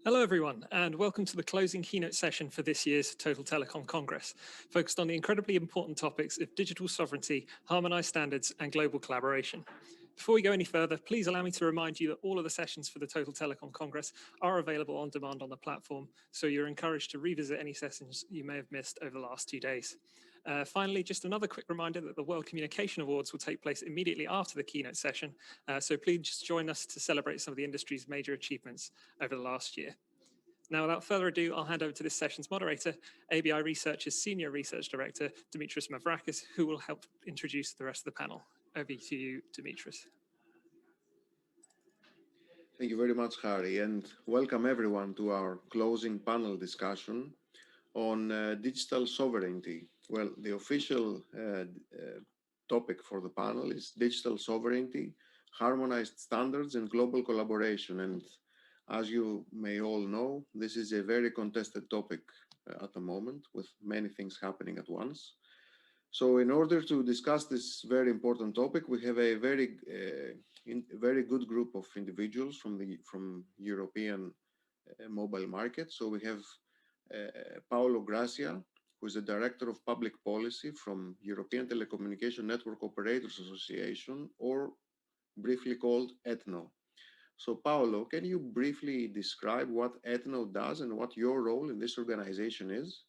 Hello everyone, and welcome to the closing keynote session for this year's Total Telecom Congress, focused on the incredibly important topics of digital sovereignty, harmonized standards, and global collaboration. Before we go any further, please allow me to remind you that all of the sessions for the Total Telecom Congress are available on demand on the platform, so you're encouraged to revisit any sessions you may have missed over the last 2 days. Finally, just another quick reminder that the World Communication Awards will take place immediately after the keynote session, so please just join us to celebrate some of the industry's major achievements over the last year. Now, without further ado, I'll hand over to this session's moderator, ABI Research's Senior Research Director, Dimitris Mavrakis, who will help introduce the rest of the panel. Over to you, Dimitris. Thank you very much, Harry, and welcome everyone to our closing panel discussion on digital sovereignty. Well, the official topic for the panel is digital sovereignty, harmonized standards, and global collaboration. And as you may all know, this is a very contested topic at the moment, with many things happening at once. So in order to discuss this very important topic, we have a very good group of individuals from European mobile market. So we have Paolo Gracia, who is the Director of Public Policy from European Telecommunication Network Operators Association, or briefly called ETNO. So Paolo, can you briefly describe what ETNO does and what your role in this organization is?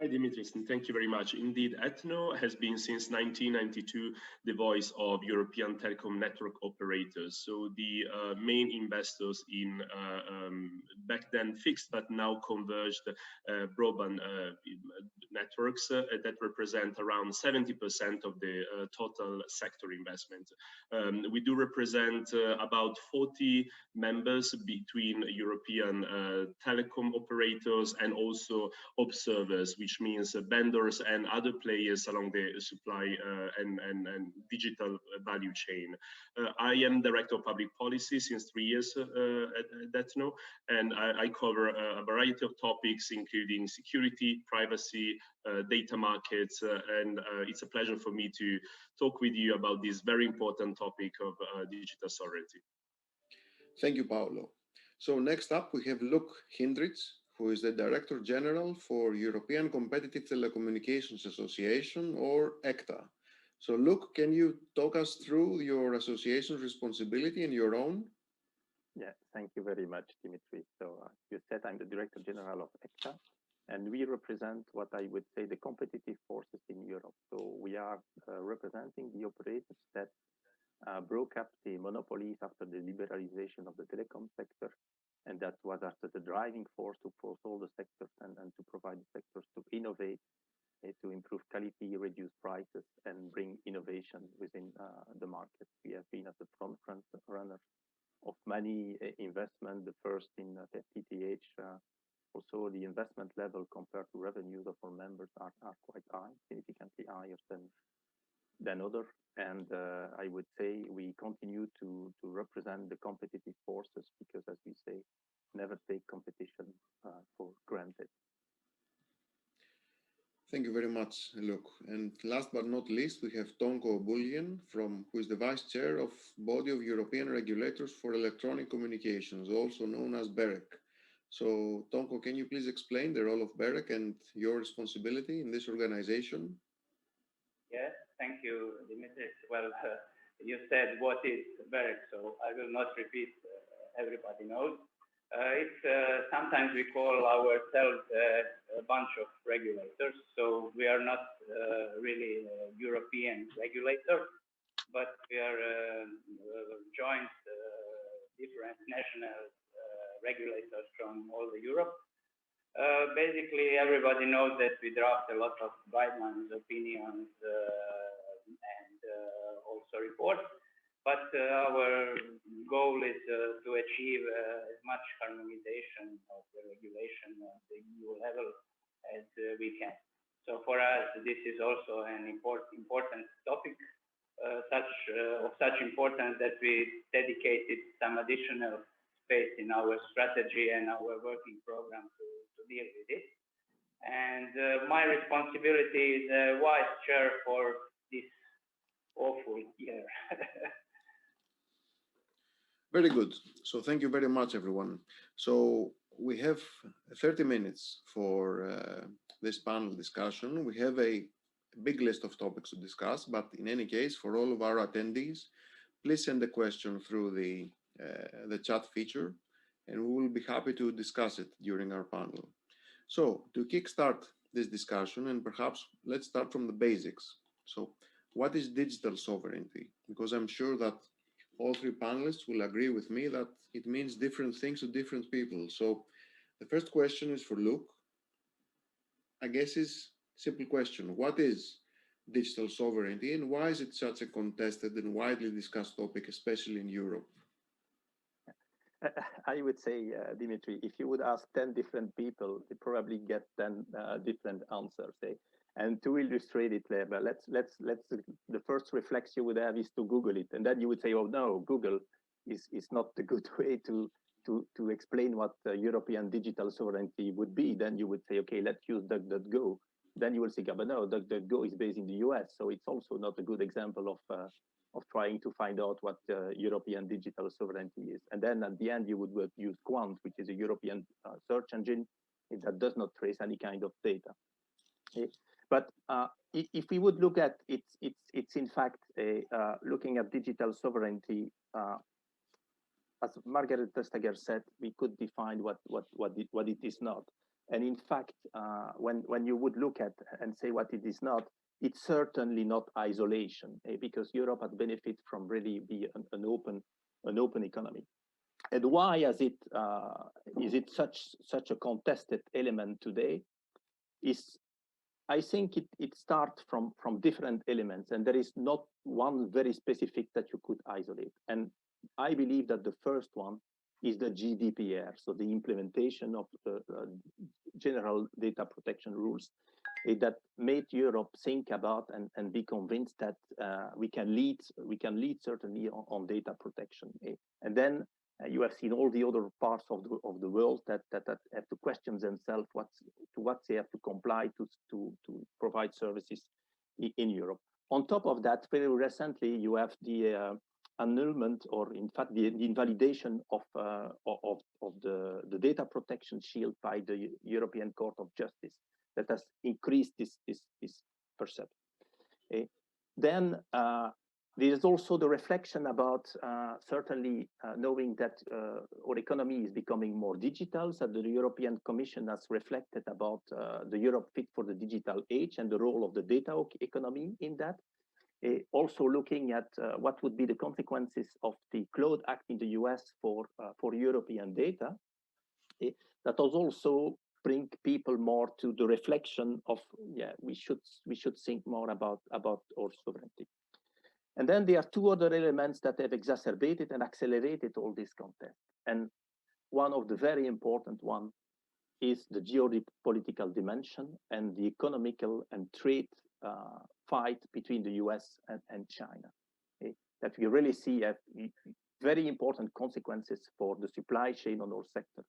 Hi, Dimitris, and thank you very much. Indeed, ETNO has been since 1992 the voice of European telecom network operators. So the main investors in back then fixed but now converged broadband networks that represent around 70% of the total sector investment. We do represent about 40 members between European telecom operators and also observers, which means vendors and other players along the supply and digital value chain. I am Director of Public Policy since 3 years at ETNO, and I cover a variety of topics, including security, privacy, data markets, and it's a pleasure for me to talk with you about this very important topic of digital sovereignty. Thank you, Paolo. So next up, we have Luc Hindritz, who is the Director General for European Competitive Telecommunications Association, or ecta. So Luc, can you talk us through your association's responsibility and your own? Yeah, thank you very much, Dimitri. So you said I'm the Director General of ecta, and we represent what I would say the competitive forces in Europe. So we are representing the operators that broke up the monopolies after the liberalization of the telecom sector. And that was after the driving force to force all the sectors and to provide the sectors to innovate, to improve quality, reduce prices, and bring innovation within the market. We have been at the front runner of many investment, the first in FTTH. Also, the investment level compared to revenues of our members are quite high, significantly higher than others. And I would say we continue to represent the competitive forces because, as we say, never take competition for granted. Thank you very much, Luc. And last but not least, we have Tonko Bullion, who is the Vice Chair of Body of European Regulators for Electronic Communications, also known as BEREC. So, Tonko, can you please explain the role of BEREC and your responsibility in this organization? Yes, thank you, Dimitris. Well, you said what is BEREC, so I will not repeat. Everybody knows. Sometimes we call ourselves a bunch of regulators. So we are not really a European regulator, but we are joint different national regulators from all of Europe. Basically, everybody knows that we draft a lot of guidelines, opinions, and also reports. But our goal is to achieve as much harmonization of the regulation at the EU level as we can. So for us, this is also an important topic, of such importance that we dedicated some additional space in our strategy and our working program to deal with it. And my responsibility is vice chair for this awful year. Very good. So thank you very much, everyone. So we have 30 minutes for this panel discussion. We have a big list of topics to discuss, but in any case, for all of our attendees, please send a question through the chat feature, and we will be happy to discuss it during our panel. So to kickstart this discussion, and perhaps let's start from the basics. So what is digital sovereignty? Because I'm sure that all three panelists will agree with me that it means different things to different people. So the first question is for Luke. I guess is a simple question. What is digital sovereignty and why is it such a contested and widely discussed topic, especially in Europe? I would say, Dimitri, if you would ask 10 different people, you probably get 10 different answers. And to illustrate it, the first reflex you would have is to Google it. And then you would say, oh no, Google is not the good way to explain what European digital sovereignty would be. Then you would say, okay, let's use DuckDuckGo. Then you will say, but no, DuckDuckGo is based in the US. So it's also not a good example of trying to find out what European digital sovereignty is. And then at the end, you would use Quant, which is a European search engine that does not trace any kind of data. But if we would look at it, it's in fact looking at digital sovereignty. As Margaret Vestager said, we could define what it is not. And in fact, when you would look at and say what it is not, it's certainly not isolation, because Europe has benefited from really be an open economy. And why is it such a contested element today? I think it starts from different elements, and there is not one very specific that you could isolate. And I believe that the first one is the GDPR, so the implementation of the general data protection rules that made Europe think about and be convinced that we can lead certainly on data protection. And then you have seen all the other parts of the world that have to question themselves what they have to comply to provide services in Europe. On top of that, very recently you have the annulment, or in fact the invalidation of the data protection shield by the European Court of Justice that has increased this perception. Then there is also the reflection about certainly knowing that our economy is becoming more digital, so the European Commission has reflected about the Europe Fit for the Digital Age and the role of the data economy in that. Also looking at what would be the consequences of the Cloud Act in the US for European data. That was also bring people more to the reflection of, we should think more about our sovereignty. And then there are two other elements that have exacerbated and accelerated all this contest. And one of the very important one is the geopolitical dimension and the economical and trade fight between the US and China. That we really see have very important consequences for the supply chain on our sector.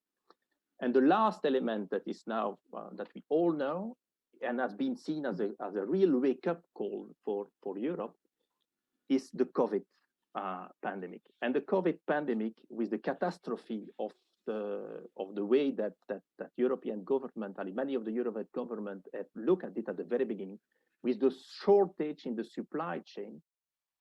And the last element that is now, that we all know, and has been seen as a real wake-up call for Europe, is the COVID pandemic. And the COVID pandemic, with the catastrophe of the way that European government, and many of the European government have looked at it at the very beginning, with the shortage in the supply chain,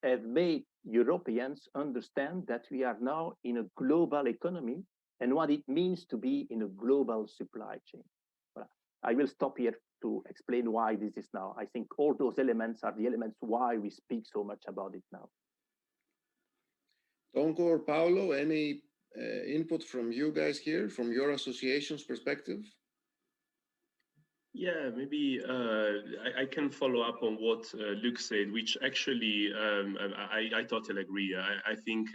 have made Europeans understand that we are now in a global economy and what it means to be in a global supply chain. But I will stop here to explain why this is now. I think all those elements are the elements why we speak so much about it now. Tonko or Paolo, any input from you guys here, from your association's perspective? Yeah, maybe I can follow up on what Luke said, which actually I totally agree. I think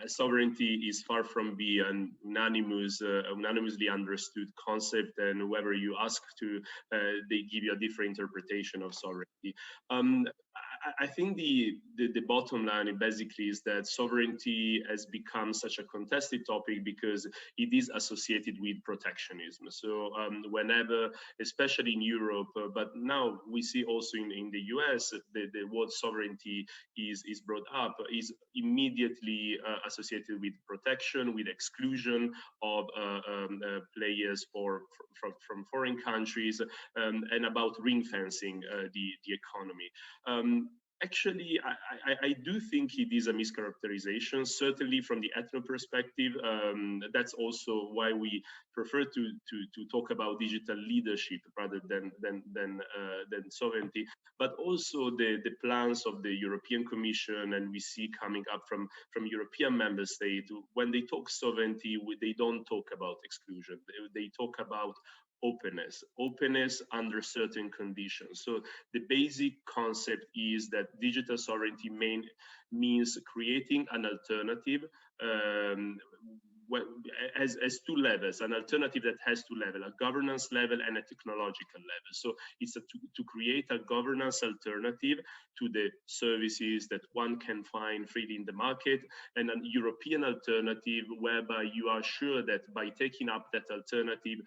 sovereignty is far from being an unanimously understood concept, and whoever you ask to, they give you a different interpretation of sovereignty. I think the bottom line basically is that sovereignty has become such a contested topic because it is associated with protectionism. So whenever, especially in Europe, but now we see also in the US, the word sovereignty is brought up, is immediately associated with protection, with exclusion of players from foreign countries, and about ring fencing the economy. Actually, I do think it is a mischaracterization, certainly from the ethno perspective. That's also why we prefer to talk about digital leadership rather than sovereignty, but also the plans of the European Commission, and we see coming up from European member states. When they talk sovereignty, they don't talk about exclusion. They talk about openness under certain conditions. So the basic concept is that digital sovereignty means creating an alternative as two levels, an alternative that has two levels, a governance level and a technological level. So it's to create a governance alternative to the services that one can find freely in the market, and a European alternative whereby you are sure that by taking up that alternative,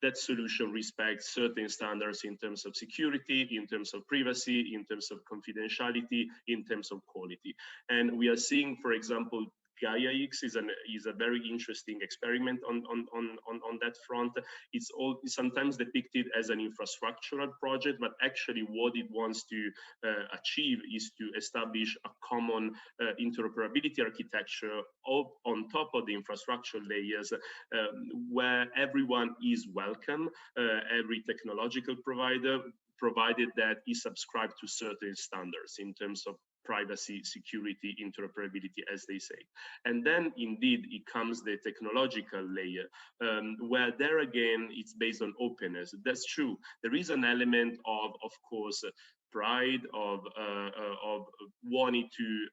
that solution respects certain standards in terms of security, in terms of privacy, in terms of confidentiality, in terms of quality. And we are seeing, for example, Gaia X is a very interesting experiment on that front. It's sometimes depicted as an infrastructural project, but actually what it wants to achieve is to establish a common interoperability architecture on top of the infrastructure layers, where everyone is welcome, every technological provider, provided that is subscribed to certain standards in terms of privacy, security, interoperability, as they say. And then indeed it comes the technological layer, where there again, it's based on openness. That's true. There is an element of course, pride of wanting to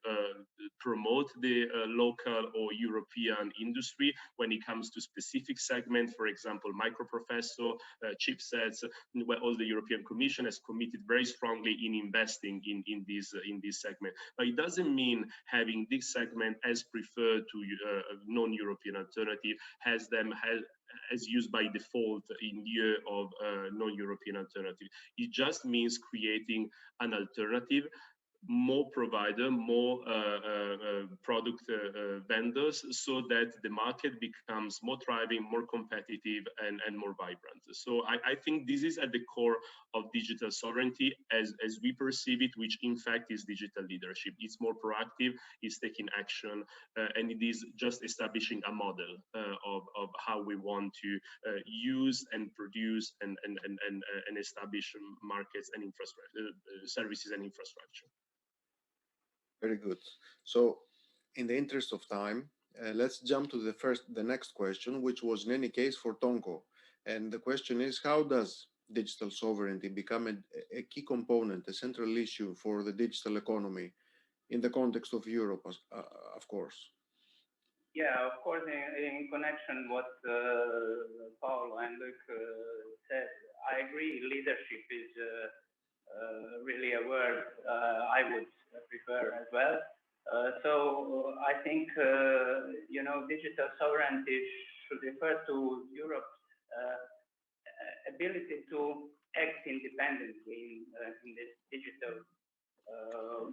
promote the local or European industry when it comes to specific segments, for example, microprocessor, chipsets, where all the European Commission has committed very strongly in investing in this segment. But it doesn't mean having this segment as preferred to a non-European alternative, as used by default in lieu of non-European alternative. It just means creating an alternative, more provider, more product vendors, so that the market becomes more thriving, more competitive, and more vibrant. So I think this is at the core of digital sovereignty as we perceive it, which in fact is digital leadership. It's more proactive, it's taking action, and it is just establishing a model of how we want to use and produce and establish markets and infrastructure, services and infrastructure. Very good. So in the interest of time, let's jump to the next question, which was in any case for Tonko. And the question is, how does digital sovereignty become a key component, a central issue for the digital economy in the context of Europe, of course? Yeah, of course, in connection what Paolo and Luc said, I agree, leadership is really a word I would prefer as well. So I think, digital sovereignty should refer to Europe's ability to act independently in this digital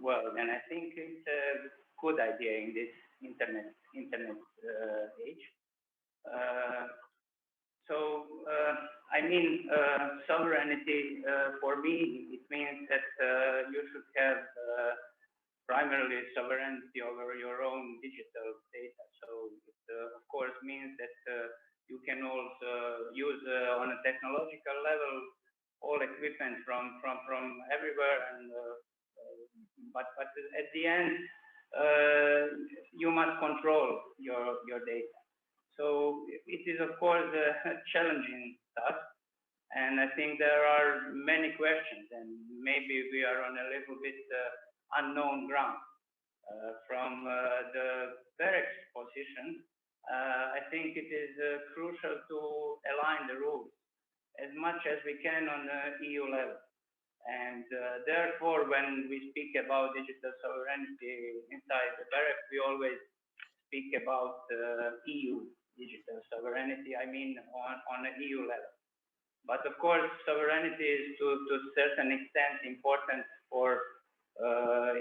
world. And I think it's a good idea in this internet age. Sovereignty for me, it means that you should have primarily sovereignty over your own digital data. So it, of course, means that you can also use on a technological level all equipment from everywhere, and but at the end you must control your data. So it is, of course, a challenging task, and I think there are many questions, and maybe we are on a little bit unknown ground. From the BEREC position, I think it is crucial to align the rules as much as we can on the EU level. And therefore, when we speak about digital sovereignty inside the BEREC, we always speak about EU digital sovereignty, I mean on an EU level. But of course, sovereignty is to a certain extent important for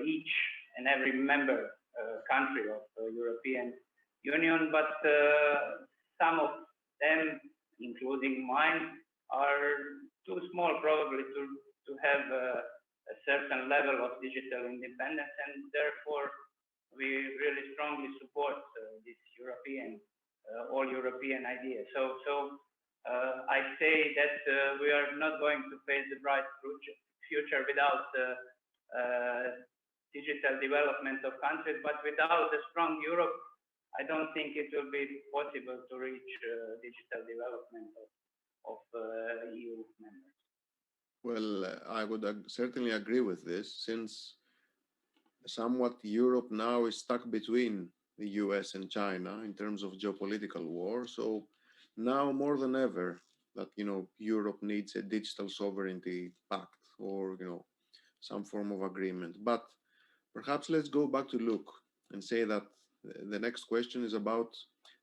each and every member country of the European Union, but some of them, including mine, are too small probably to have a certain level of digital independence, and therefore we really strongly support this European, all European idea. So I say that we are not going to face the bright future without digital development of countries, but without a strong Europe, I don't think it will be possible to reach digital development of EU members. Well, I would certainly agree with this, since somewhat Europe now is stuck between the US and China in terms of geopolitical war. So now more than ever that, Europe needs a digital sovereignty pact or, some form of agreement. But perhaps let's go back to Luke and say that the next question is about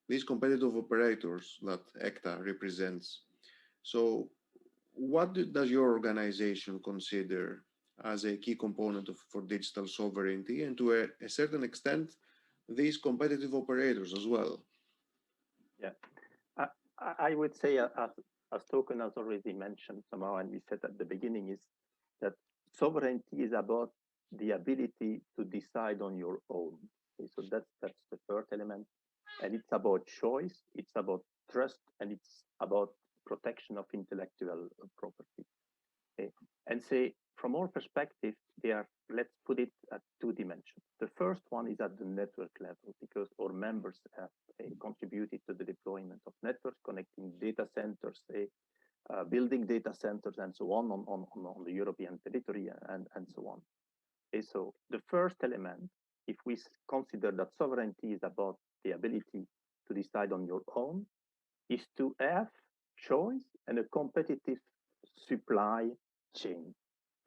these competitive operators that ecta represents. So what does your organization consider as a key component for digital sovereignty, and to a certain extent, these competitive operators as well? Yeah, I would say, as Token has already mentioned somehow, and we said at the beginning, is that sovereignty is about the ability to decide on your own. Okay, so that's the first element, and it's about choice, it's about trust, and it's about protection of intellectual property. Okay? And say, from our perspective, they are, let's put it at two dimensions. The first one is at the network level, because our members have contributed to the deployment of networks, connecting data centers, building data centers, and so on the European territory, and so on. Okay, so the first element, if we consider that sovereignty is about the ability to decide on your own, is to have choice and a competitive supply chain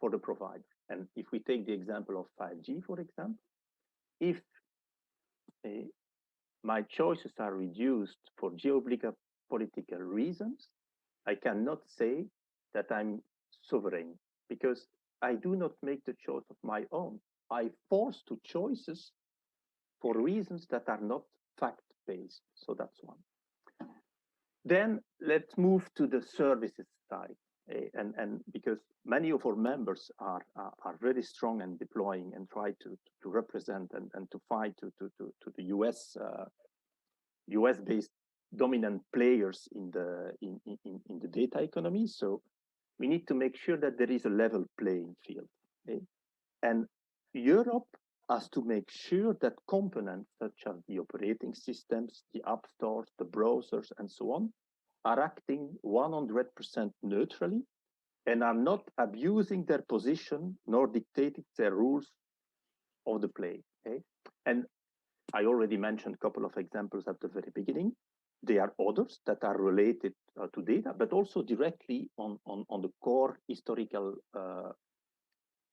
for the provider. And if we take the example of 5G, for example, if my choices are reduced for geopolitical reasons, I cannot say that I'm sovereign, because I do not make the choice of my own. I force to choices for reasons that are not fact-based. So that's one. Then let's move to the services side. And because many of our members are very strong and deploying and try to represent and to fight to the US-based dominant players in the data economy. So we need to make sure that there is a level playing field. Okay? And Europe has to make sure that components such as the operating systems, the app stores, the browsers, and so on, are acting 100% neutrally and are not abusing their position nor dictating their rules of the play. Okay? And I already mentioned a couple of examples at the very beginning. There are others that are related to data, but also directly on the core historical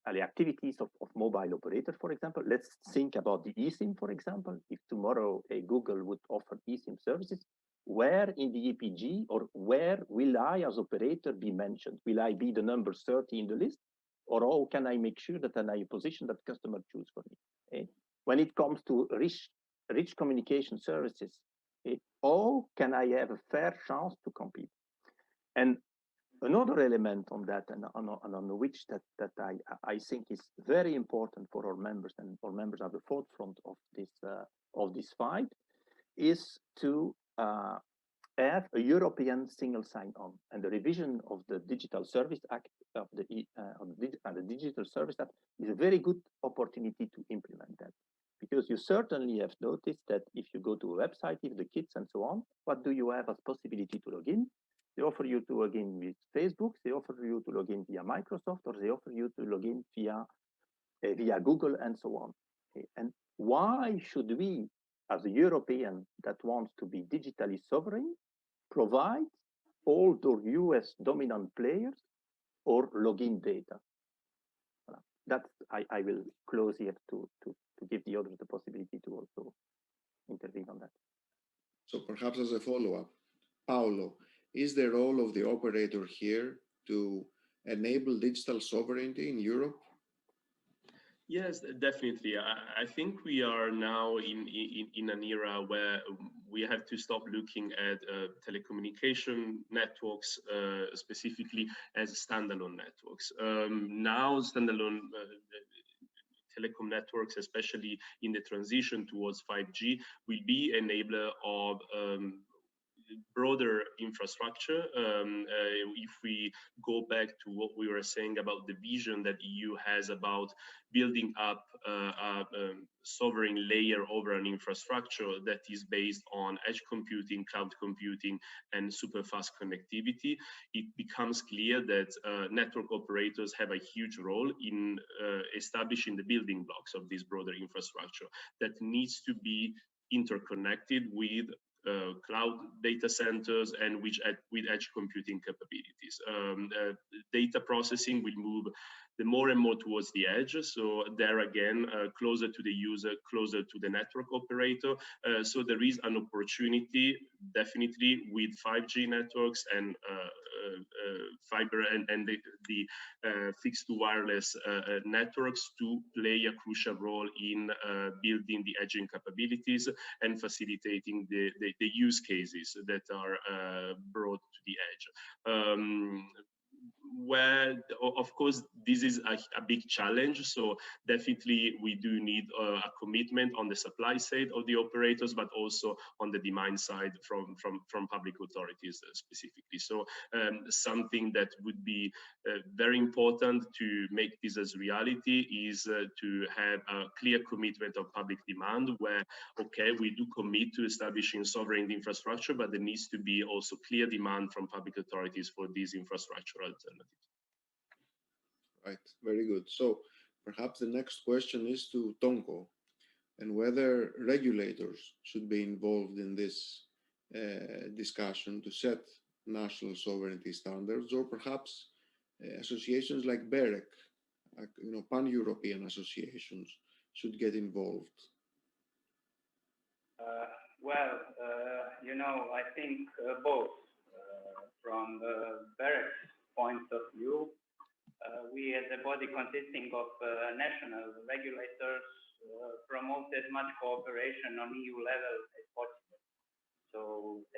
activities of mobile operators, for example. Let's think about the eSIM, for example. If tomorrow Google would offer eSIM services, where in the EPG or where will I as operator be mentioned? Will I be the number 30 in the list? Or how can I make sure that I position that customer choose for me? Okay? When it comes to rich communication services, okay, how can I have a fair chance to compete? And another element on that, and on which that I think is very important for our members, and our members are the forefront of this fight, is to have a European single sign-on, and the revision of the Digital Service Act of the Digital Service Act is a very good opportunity to implement that. Because you certainly have noticed that if you go to a website, if the kids and so on, what do you have as possibility to log in? They offer you to log in with Facebook, they offer you to log in via Microsoft, or they offer you to log in via Google and so on. Okay. And why should we, as a European that wants to be digitally sovereign, provide all the US dominant players or login data? that's I will close here to give the others the possibility to also intervene on that. So perhaps as a follow-up, Paolo, is the role of the operator here to enable digital sovereignty in Europe? Yes, definitely. I think we are now in an era where we have to stop looking at telecommunication networks specifically as standalone networks. Now, standalone telecom networks, especially in the transition towards 5G, will be enabler of broader infrastructure. If we go back to what we were saying about the vision that EU has about building up a sovereign layer over an infrastructure that is based on edge computing, cloud computing, and super fast connectivity, it becomes clear that network operators have a huge role in establishing the building blocks of this broader infrastructure that needs to be interconnected with cloud data centers and with edge computing capabilities. Data processing will move more and more towards the edge. So there again, closer to the user, closer to the network operator. So there is an opportunity definitely with 5G networks and fiber and the fixed to wireless networks to play a crucial role in building the edging capabilities and facilitating the use cases that are brought to the edge. Where, of course, this is a big challenge. So definitely we do need a commitment on the supply side of the operators, but also on the demand side from public authorities specifically. So something that would be very important to make this as reality is to have a clear commitment of public demand where, okay, we do commit to establishing sovereign infrastructure, but there needs to be also clear demand from public authorities for these infrastructure alternatives. Right, very good. So perhaps the next question is to Tonko, and whether regulators should be involved in this discussion to set national sovereignty standards, or perhaps associations like BEREC, pan-European associations, should get involved. I think both. From the BEREC point of view, we as a body consisting of national regulators promote as much cooperation on EU level as possible. So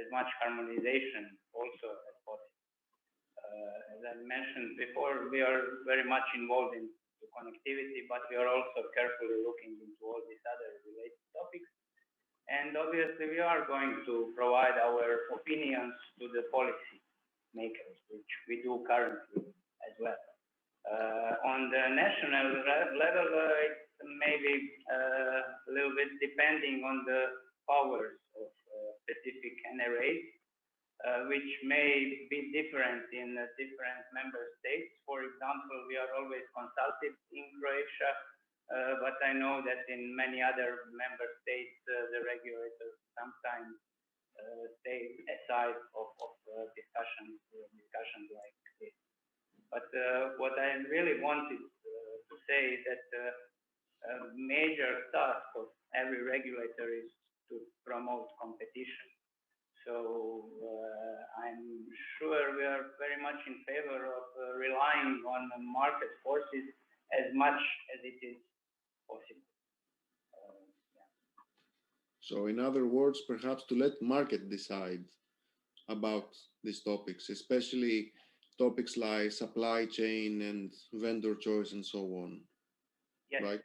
as much harmonization also as possible. As I mentioned before, we are very much involved in the connectivity, but we are also carefully looking into all these other related topics. And obviously we are going to provide our opinions to the policy makers, which we do currently as well. On the national level, it's maybe a little bit depending on the powers of specific NRAs, which may be different in different member states. For example, we are always consulted in Croatia, but I know that in many other member states, the regulators sometimes stay aside of discussions like this. But what I really wanted to say is that a major task of every regulator is to promote competition. So I'm sure we are very much in favor of relying on market forces as much as it is possible. So in other words, perhaps to let market decide about these topics, especially topics like supply chain and vendor choice and so on. Yes. Right?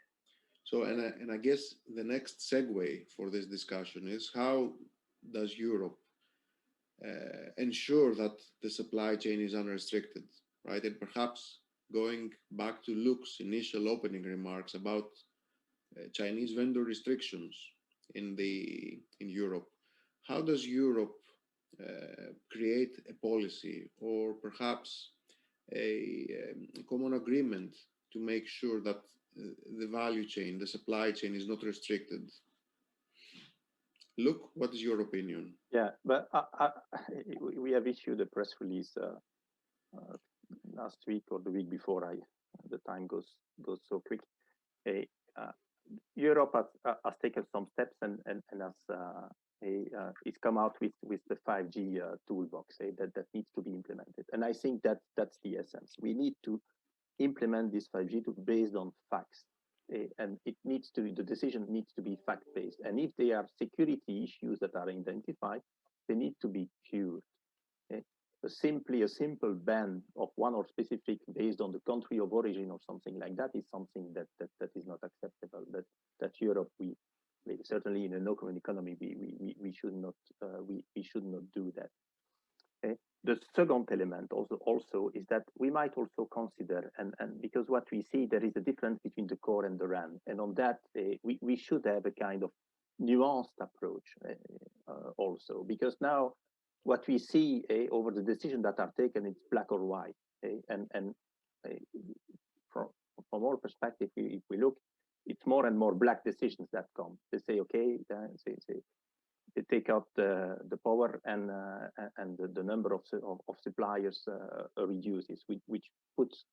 So, and I guess the next segue for this discussion is, how does Europe ensure that the supply chain is unrestricted, right? And perhaps going back to Luke's initial opening remarks about Chinese vendor restrictions in Europe, how does Europe create a policy, or perhaps a common agreement to make sure that the value chain, the supply chain, is not restricted? Luke, what is your opinion? Yeah, but we have issued a press release last week or the week before, the time goes so quick. Europe has taken some steps and has it's come out with the 5G toolbox that needs to be implemented. And I think that's the essence. We need to implement this 5G based on facts. And the decision needs to be fact-based. And if there are security issues that are identified, they need to be cured. Simply a simple ban of one or specific based on the country of origin or something like that is something that is not acceptable. That Europe, certainly in an open economy, we should not do that. The second element also is that we might also consider, and because what we see, there is a difference between the core and the RAN, and on that we should have a kind of nuanced approach also, because now what we see over the decisions that are taken, it's black or white, and from our perspective, if we look, it's more and more black decisions that come. They say, okay, they take out the power and the number of suppliers reduces, which puts,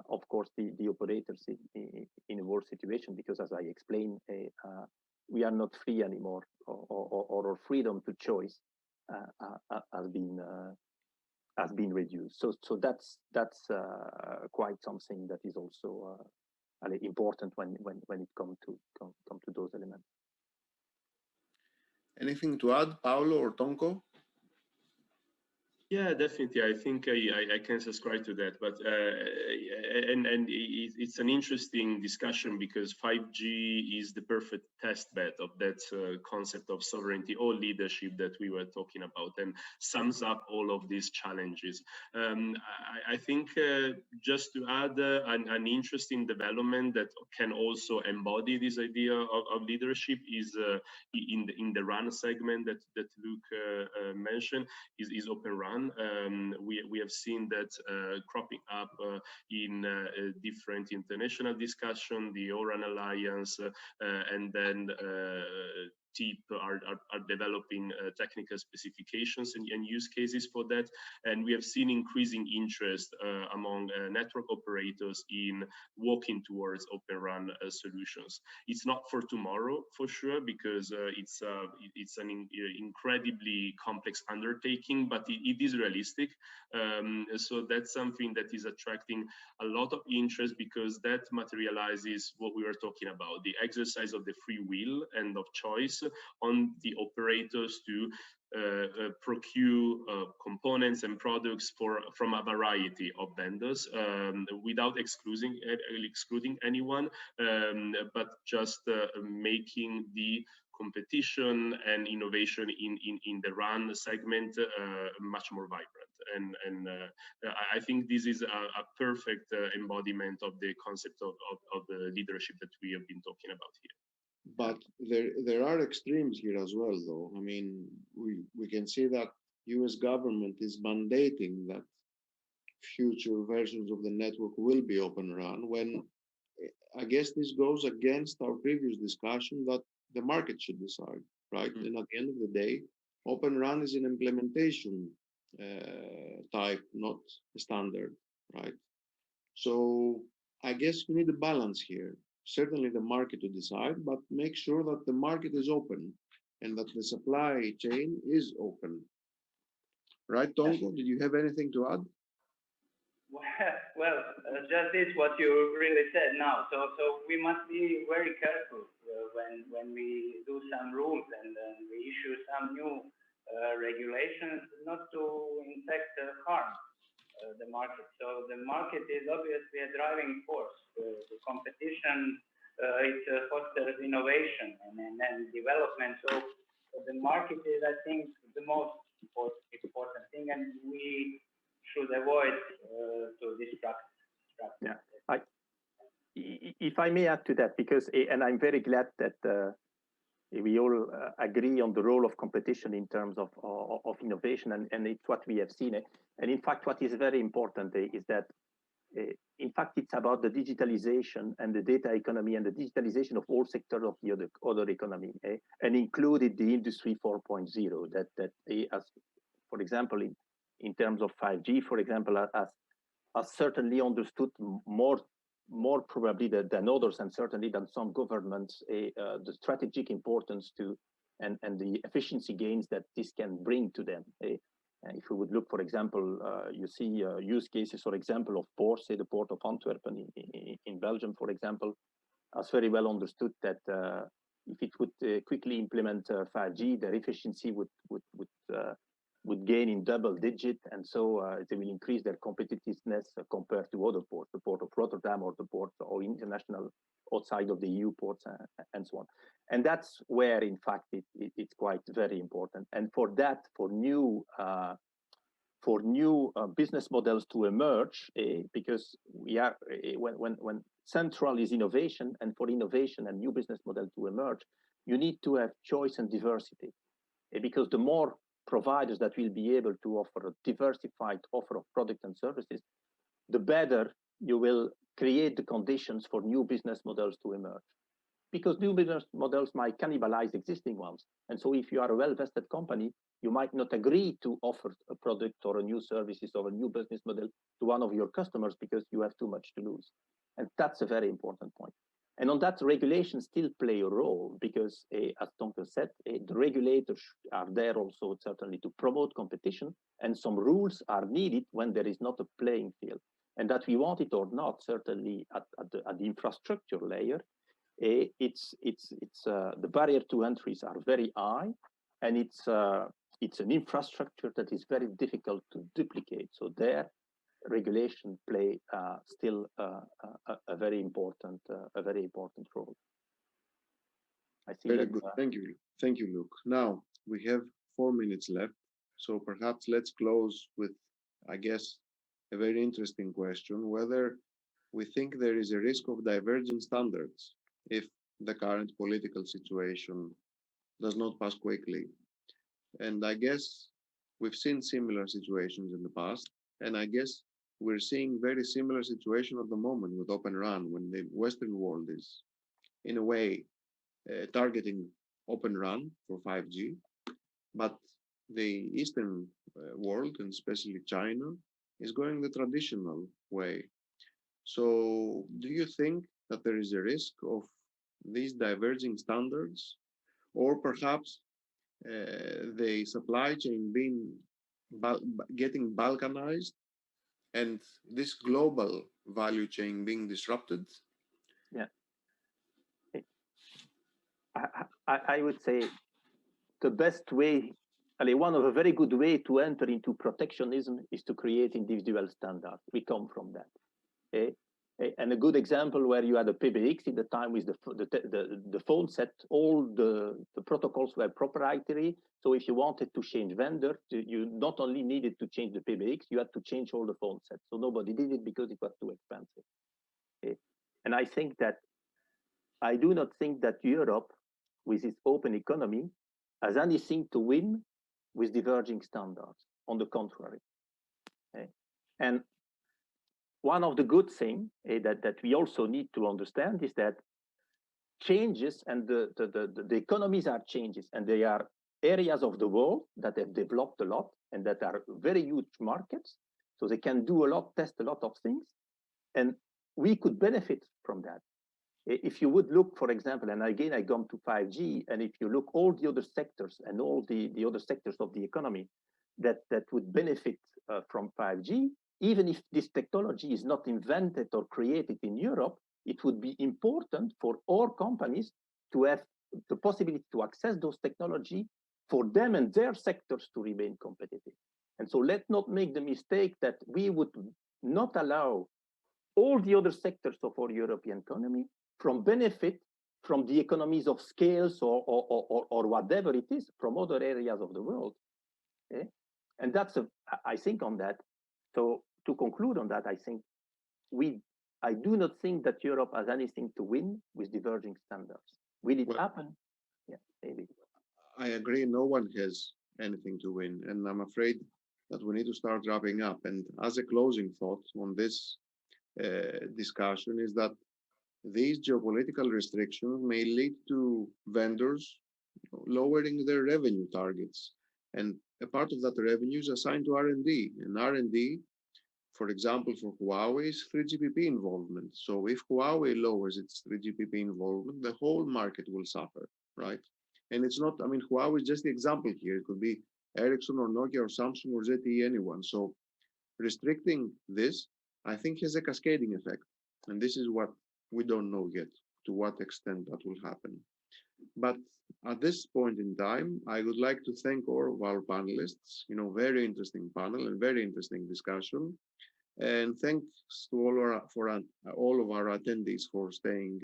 of course, the operators in a worse situation, because as I explained, we are not free anymore, or our freedom to choice has been reduced. So that's quite something that is also important when it comes to those elements. Anything to add, Paolo or Tonko? Yeah, definitely. I think I can subscribe to that. But and it's an interesting discussion, because 5G is the perfect test bed of that concept of sovereignty or leadership that we were talking about, and sums up all of these challenges. I think just to add an interesting development that can also embody this idea of leadership is in the RAN segment that Luke mentioned is Open RAN. We have seen that cropping up in different international discussion, the ORAN Alliance, and then TIP are developing technical specifications and use cases for that. And we have seen increasing interest among network operators in working towards Open RAN solutions. It's not for tomorrow, for sure, because it's an incredibly complex undertaking, but it is realistic. So that's something that is attracting a lot of interest, because that materializes what we were talking about, the exercise of the free will and of choice on the operators to procure components and products from a variety of vendors, without excluding anyone, but just making the competition and innovation in the RAN segment much more vibrant. And I think this is a perfect embodiment of the concept of the leadership that we have been talking about here. But there are extremes here as well, though. I mean, we can see that US government is mandating that future versions of the network will be Open RAN, when I guess this goes against our previous discussion that the market should decide, right? Mm-hmm. And at the end of the day, Open RAN is an implementation type, not a standard, right? So I guess we need a balance here. Certainly the market to decide, but make sure that the market is open and that the supply chain is open. Right, Tonko? Did you have anything to add? Well, just this what you really said now. So we must be very careful when we do some rules and we issue some new regulations, not to in fact harm the market. So the market is obviously a driving force. The competition it fosters innovation and development. So the market is, I think, the most important thing, and we should avoid to disrupt. Yeah, if I may add to that, because and I'm very glad that we all agree on the role of competition in terms of innovation, and it's what we have seen. And in fact, what is very important is that, in fact, it's about the digitalization and the data economy and the digitalization of all sectors of the other economy, and included the Industry 4.0 that as, for example, in terms of 5G, for example, are certainly understood more probably than others, and certainly than some governments, the strategic importance to and the efficiency gains that this can bring to them. If we would look, for example, you see use cases, for example, of ports, say the port of Antwerp in Belgium, for example, has very well understood that if it would quickly implement 5G, their efficiency would gain in double digit, and so they will increase their competitiveness compared to other ports, the port of Rotterdam or the port or international outside of the EU ports and so on. And that's where, in fact, it's quite very important. And for that, for new business models to emerge, because we are when central is innovation, and for innovation and new business model to emerge, you need to have choice and diversity, because the more providers that will be able to offer a diversified offer of products and services, the better you will create the conditions for new business models to emerge. Because new business models might cannibalize existing ones. And so if you are a well-vested company, you might not agree to offer a product or a new services or a new business model to one of your customers because you have too much to lose. And that's a very important point. And on that, regulations still play a role because, as Tonke said, the regulators are there also certainly to promote competition, and some rules are needed when there is not a playing field. And that we want it or not, certainly at the infrastructure layer, the barrier to entries are very high, and it's an infrastructure that is very difficult to duplicate. So there, regulation play still a very important role. I see. Very good. Thank you, Luke. Now we have 4 minutes left, so perhaps let's close with, I guess, a very interesting question: whether we think there is a risk of diverging standards if the current political situation does not pass quickly. And I guess we've seen similar situations in the past, and I guess we're seeing very similar situation at the moment with Open RAN, when the Western world is, in a way, targeting Open RAN for 5G, but the Eastern world, and especially China, is going the traditional way. So do you think that there is a risk of these diverging standards, or perhaps the supply chain getting balkanized and this global value chain being disrupted? Yeah, I would say the best way, one of a very good way to enter into protectionism is to create individual standards. We come from that. And a good example where you had a PBX in the time with the phone set, all the protocols were proprietary. So if you wanted to change vendor, you not only needed to change the PBX, you had to change all the phone sets. So nobody did it because it was too expensive. And I do not think that Europe, with its open economy, has anything to win with diverging standards. On the contrary. And one of the good things that we also need to understand is that changes and the economies are changes, and they are areas of the world that have developed a lot and that are very huge markets. So they can do a lot, test a lot of things, and we could benefit from that. If you would look, for example, and again, I come to 5G, and if you look all the other sectors and all the other sectors of the economy that would benefit from 5G, even if this technology is not invented or created in Europe, it would be important for all companies to have the possibility to access those technology for them and their sectors to remain competitive. And so let's not make the mistake that we would not allow all the other sectors of our European economy from benefit from the economies of scales or whatever it is from other areas of the world. And that's I think on that. So to conclude on that, I think I do not think that Europe has anything to win with diverging standards. Will it happen? Yeah, maybe. I agree. No one has anything to win, and I'm afraid that we need to start wrapping up. And as a closing thought on this discussion is that these geopolitical restrictions may lead to vendors lowering their revenue targets, and a part of that revenue is assigned to R&D, and R&D For example, for Huawei is 3GPP involvement. So if Huawei lowers its 3GPP involvement, the whole market will suffer, right? And it's not, I mean, Huawei is just the example here. It could be Ericsson or Nokia or Samsung or ZTE, anyone. So restricting this, I think, has a cascading effect. And this is what we don't know yet, to what extent that will happen. But at this point in time, I would like to thank all of our panelists, very interesting panel and very interesting discussion. And thanks to all of our attendees for staying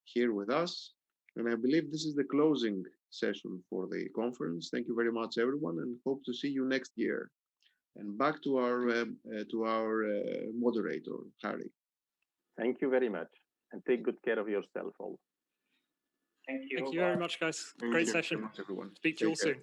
here with us. And I believe this is the closing session for the conference. Thank you very much, everyone, and hope to see you next year. And back to our moderator, Harry. Thank you very much, and take good care of yourself all. Thank you. Thank you very much, guys. Great session. Everyone. Speak to you all soon.